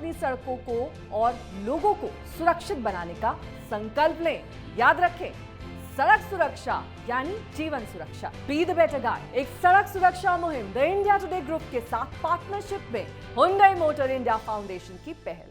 अपनी सड़कों को और लोगों को सुरक्षित बनाने का संकल्प लें। याद रखें, सड़क सुरक्षा यानी जीवन सुरक्षा। बी द बेटर गाइड एक सड़क सुरक्षा मुहिम द इंडिया टुडे ग्रुप के साथ पार्टनरशिप में हुंडई मोटर इंडिया फाउंडेशन की पहल।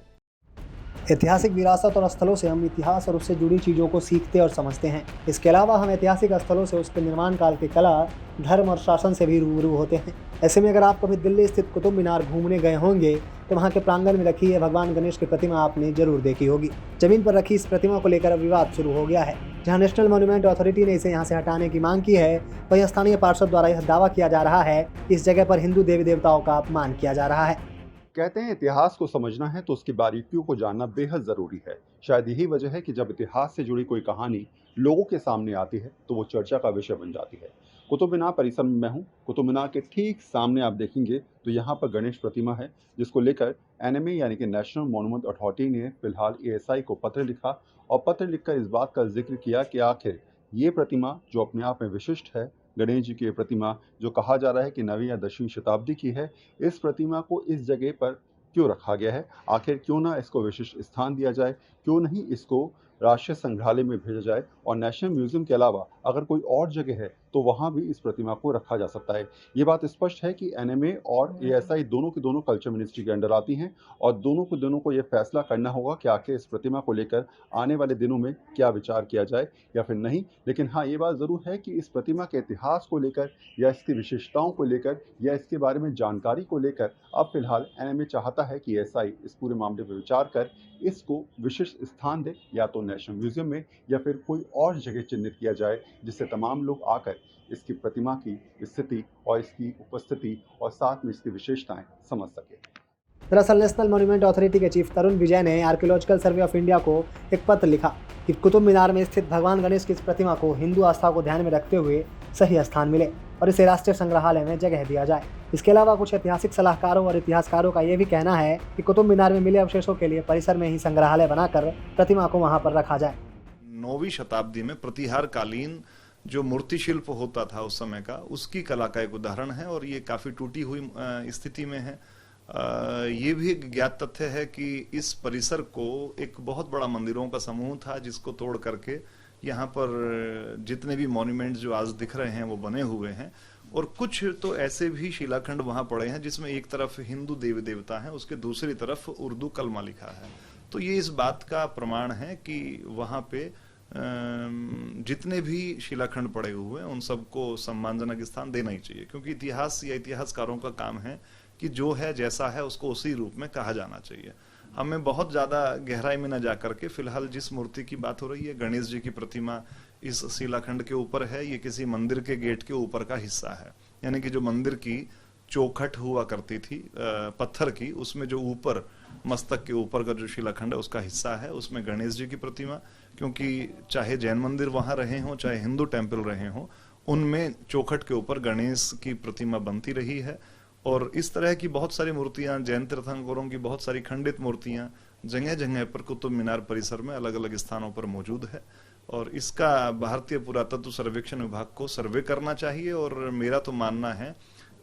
ऐतिहासिक विरासत और स्थलों से हम इतिहास और उससे जुड़ी चीज़ों को सीखते और समझते हैं। इसके अलावा हम ऐतिहासिक स्थलों से उसके निर्माण काल के कला, धर्म और शासन से भी रूबरू होते हैं। ऐसे में अगर आप कभी दिल्ली स्थित कुतुब मीनार घूमने गए होंगे तो वहाँ के प्रांगण में रखी है भगवान गणेश की प्रतिमा आपने जरूर देखी होगी। जमीन पर रखी इस प्रतिमा को लेकर अब विवाद शुरू हो गया है। जहाँ नेशनल मॉन्यूमेंट अथॉरिटी ने इसे यहाँ से हटाने की मांग की है, वहीं स्थानीय पार्षद द्वारा यह दावा किया जा रहा है कि इस जगह पर हिंदू देवी देवताओं का अपमान किया जा रहा है। कहते हैं इतिहास को समझना है तो उसकी बारीकियों को जानना बेहद ज़रूरी है। शायद यही वजह है कि जब इतिहास से जुड़ी कोई कहानी लोगों के सामने आती है तो वो चर्चा का विषय बन जाती है। कुतुब मीनार परिसर में मैं हूँ। कुतुब मीनार के ठीक सामने आप देखेंगे तो यहाँ पर गणेश प्रतिमा है, जिसको लेकर एनएमए यानी कि नेशनल मॉन्यूमेंट अथॉरिटी ने फिलहाल एएसआई को पत्र लिखा और पत्र लिखकर इस बात का जिक्र किया कि आखिर ये प्रतिमा जो अपने आप में विशिष्ट है, गणेश जी की प्रतिमा जो कहा जा रहा है कि 9वीं या 10वीं शताब्दी की है, इस प्रतिमा को इस जगह पर क्यों रखा गया है। आखिर क्यों ना इसको विशिष्ट स्थान दिया जाए, क्यों नहीं इसको राष्ट्रीय संग्रहालय में भेजा जाए और नेशनल म्यूजियम के अलावा अगर कोई और जगह है तो वहाँ भी इस प्रतिमा को रखा जा सकता है। ये बात स्पष्ट है कि एनएमए और एएसआई दोनों की दोनों कल्चर मिनिस्ट्री के अंडर आती हैं और दोनों को ये फैसला करना होगा कि आखिर इस प्रतिमा को लेकर आने वाले दिनों में क्या विचार किया जाए या फिर नहीं। लेकिन हाँ, ये बात ज़रूर है कि इस प्रतिमा के इतिहास को लेकर या इसकी विशेषताओं को लेकर या इसके बारे में जानकारी को लेकर अब फिलहाल एनएमए चाहता है कि एएसआई इस पूरे मामले पर विचार कर इसको विशिष्ट स्थान दे, या तो नेशनल म्यूजियम में या फिर कोई और जगह चिन्हित किया जाए, जिससे तमाम लोग आकर इसकी प्रतिमा की स्थिति और इसकी उपस्थिति और साथ में इसकी विशेषताएं समझ सके। दरअसल नेशनल मॉन्यूमेंट अथॉरिटी के चीफ तरुण विजय ने आर्कियोलॉजिकल सर्वे ऑफ इंडिया को एक पत्र लिखा कि कुतुब मीनार में स्थित भगवान गणेश की इस प्रतिमा को हिंदू आस्था को ध्यान में रखते हुए सही स्थान मिले और इसे राष्ट्रीय संग्रहालय में जगह दिया जाए। इसके अलावा कुछ ऐतिहासिक सलाहकारों और इतिहासकारों का यह भी कहना है कि कुतुब मीनार में मिले अवशेषों के लिए परिसर में ही संग्रहालय बनाकर प्रतिमा को वहां पर रखा जाए। 9वीं शताब्दी में प्रतिहार कालीन जो मूर्ति शिल्प होता था उस समय का, उसकी कला का एक उदाहरण है और ये काफी टूटी हुई स्थिति में है। ये भी एक ज्ञात तथ्य है कि इस परिसर को एक बहुत बड़ा मंदिरों का समूह था, जिसको तोड़ करके यहाँ पर जितने भी मॉन्यूमेंट्स जो आज दिख रहे हैं वो बने हुए हैं। और कुछ तो ऐसे भी शिलाखंड वहां पड़े हैं जिसमें एक तरफ हिंदू देवी देवता हैं, उसके दूसरी तरफ उर्दू कलमा लिखा है। तो ये इस बात का प्रमाण है कि वहां पे जितने भी शिलाखंड पड़े हुए हैं उन सबको सम्मानजनक स्थान देना ही चाहिए, क्योंकि इतिहास या इतिहासकारों का काम है कि जो है जैसा है उसको उसी रूप में कहा जाना चाहिए। हमें बहुत ज्यादा गहराई में न जाकर के फिलहाल जिस मूर्ति की बात हो रही है, गणेश जी की प्रतिमा इस शिलाखंड के ऊपर है, ये किसी मंदिर के गेट के ऊपर का हिस्सा है। यानी कि जो मंदिर की चौखट हुआ करती थी पत्थर की, उसमें जो ऊपर मस्तक के ऊपर का जो शिलाखंड है उसका हिस्सा है, उसमें गणेश जी की प्रतिमा। क्योंकि चाहे जैन मंदिर वहां रहे हों चाहे हिंदू टेम्पल रहे हों, उनमें चौखट के ऊपर गणेश की प्रतिमा बनती रही है। और इस तरह की बहुत सारी मूर्तियां, जैन तीर्थंकरों की बहुत सारी खंडित मूर्तियां जगह जगह पर कुतुब मीनार परिसर में अलग अलग स्थानों पर मौजूद है। और इसका भारतीय पुरातत्व सर्वेक्षण विभाग को सर्वे करना चाहिए। और मेरा तो मानना है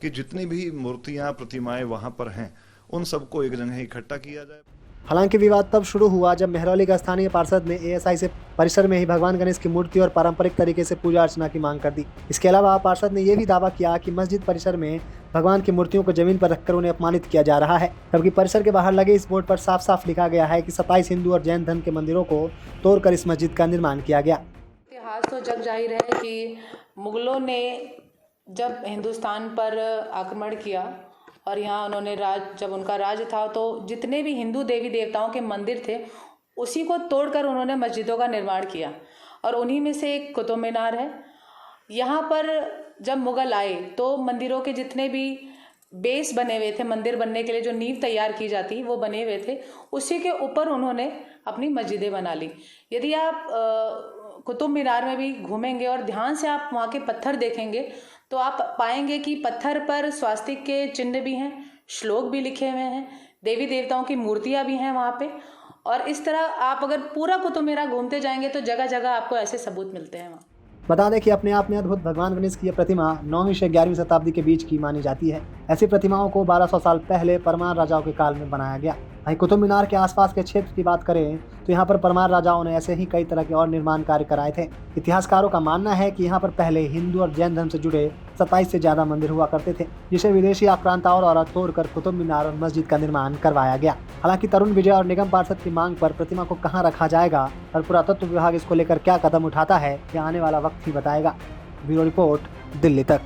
कि जितनी भी मूर्तियां, प्रतिमाएं वहां पर हैं, उन सबको एक जगह इकट्ठा किया जाए। हालांकि विवाद तब शुरू हुआ जब मेहरौली का स्थानीय पार्षद ने एएसआई से परिसर में ही भगवान गणेश की मूर्ति और पारंपरिक तरीके से पूजा अर्चना की मांग कर दी। इसके अलावा पार्षद ने यह भी दावा किया कि मस्जिद परिसर में भगवान की मूर्तियों को जमीन पर रखकर उन्हें अपमानित किया जा रहा है, जबकि परिसर के बाहर लगे इस बोर्ड पर साफ साफ लिखा गया है कि 27 हिंदू और जैन धर्म के मंदिरों को तोड़कर इस मस्जिद का निर्माण किया गया। इतिहास तो जग जाहिर है कि मुगलों ने जब हिंदुस्तान पर आक्रमण किया और यहाँ उन्होंने जब उनका राज था तो जितने भी हिंदू देवी देवताओं के मंदिर थे उसी को तोड़कर उन्होंने मस्जिदों का निर्माण किया और उन्हीं में से एक कुतुब मीनार है। यहाँ पर जब मुगल आए तो मंदिरों के जितने भी बेस बने हुए थे, मंदिर बनने के लिए जो नींव तैयार की जाती वो बने हुए थे, उसी के ऊपर उन्होंने अपनी मस्जिदें बना ली। यदि आप कुतुब मीनार में भी घूमेंगे और ध्यान से आप वहाँ के पत्थर देखेंगे तो आप पाएंगे कि पत्थर पर स्वास्तिक के चिन्ह भी हैं, श्लोक भी लिखे हुए हैं, देवी देवताओं की मूर्तियां भी हैं वहाँ पे। और इस तरह आप अगर पूरा कुतुब मीनार घूमते जाएंगे तो जगह जगह आपको ऐसे सबूत मिलते हैं वहाँ। बता दें कि अपने आप में अद्भुत भगवान गणेश की यह प्रतिमा 9वीं से 11वीं शताब्दी के बीच की मानी जाती है। ऐसी प्रतिमाओं को 1200 साल पहले परमार राजाओं के काल में बनाया गया। वहीं कुतुब मीनार के आसपास के क्षेत्र की बात करें तो यहाँ पर परमार राजाओं ने ऐसे ही कई तरह के और निर्माण कार्य कराए थे। इतिहासकारों का मानना है कि यहाँ पर पहले हिंदू और जैन धर्म से जुड़े 27 से ज्यादा मंदिर हुआ करते थे, जिसे विदेशी आक्रांताओं द्वारा तोड़कर कुतुब मीनार और मस्जिद का निर्माण करवाया गया। हालांकि तरुण विजय और निगम पार्षद की मांग पर प्रतिमा को कहाँ रखा जाएगा और पुरातत्व विभाग इसको लेकर क्या कदम उठाता है, यह आने वाला वक्त ही बताएगा। ब्यूरो रिपोर्ट, दिल्ली तक।